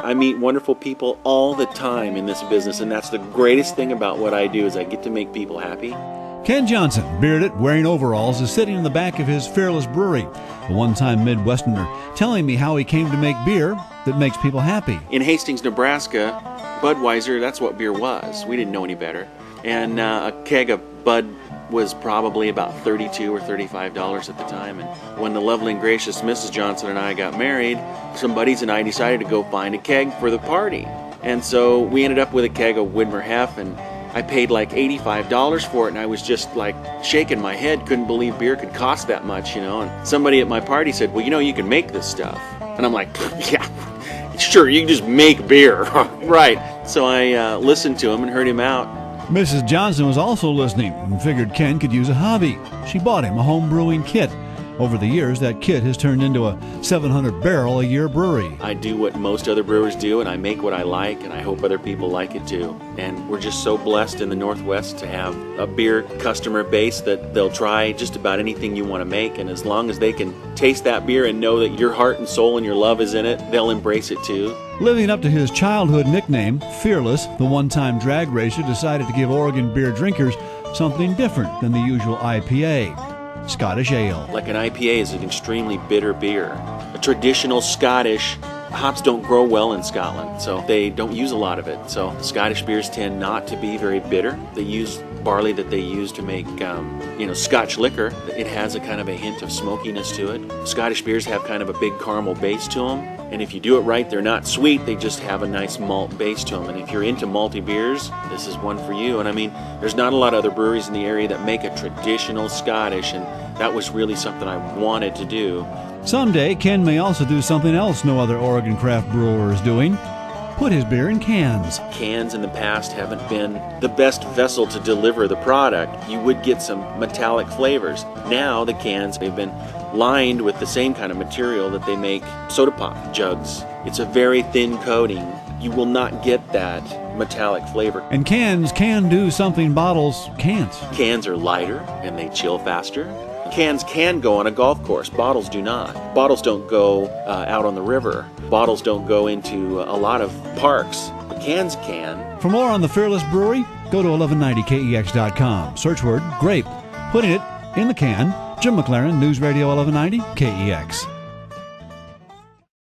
I meet wonderful people all the time in this business, and that's the greatest thing about what I do is I get to make people happy. Ken Johnson, bearded, wearing overalls, is sitting in the back of his Fearless Brewery, a one-time Midwesterner, telling me how he came to make beer that makes people happy. In Hastings, Nebraska, Budweiser, that's what beer was. We didn't know any better. And a keg of Bud was probably about $32 or $35 at the time. And when the lovely and gracious Mrs. Johnson and I got married, some buddies and I decided to go find a keg for the party. And so we ended up with a keg of Widmer Hef, and I paid like $85 for it, and I was just like shaking my head, couldn't believe beer could cost that much, you know. And somebody at my party said, well, you know, you can make this stuff. And I'm like, yeah, sure, you can just make beer. Right. So I listened to him and heard him out. Mrs. Johnson was also listening and figured Ken could use a hobby. She bought him a home brewing kit. Over the years, that kit has turned into a 700-barrel-a-year brewery. I do what most other brewers do, and I make what I like, and I hope other people like it too. And we're just so blessed in the Northwest to have a beer customer base that they'll try just about anything you want to make, and as long as they can taste that beer and know that your heart and soul and your love is in it, they'll embrace it too. Living up to his childhood nickname, Fearless, the one-time drag racer decided to give Oregon beer drinkers something different than the usual IPA. Scottish ale. Like an IPA is an extremely bitter beer. A traditional Scottish, hops don't grow well in Scotland, so they don't use a lot of it. So Scottish beers tend not to be very bitter. They use barley that they use to make, Scotch liquor. It has a kind of a hint of smokiness to it. Scottish beers have kind of a big caramel base to them. And if you do it right, they're not sweet, they just have a nice malt base to them. And if you're into malty beers, this is one for you. And I mean, there's not a lot of other breweries in the area that make a traditional Scottish, and that was really something I wanted to do. Someday, Ken may also do something else no other Oregon craft brewer is doing. Put his beer in cans. Cans in the past haven't been the best vessel to deliver the product. You would get some metallic flavors. Now the cans have been lined with the same kind of material that they make soda pop jugs. It's a very thin coating. You will not get that metallic flavor. And cans can do something bottles can't. Cans are lighter and they chill faster. Cans can go on a golf course. Bottles do not. Bottles don't go out on the river. Bottles don't go into a lot of parks. But cans can. For more on the Fearless Brewery, go to 1190kex.com. Search word grape. Putting it in the can. Jim McLaren, News Radio 1190 KEX.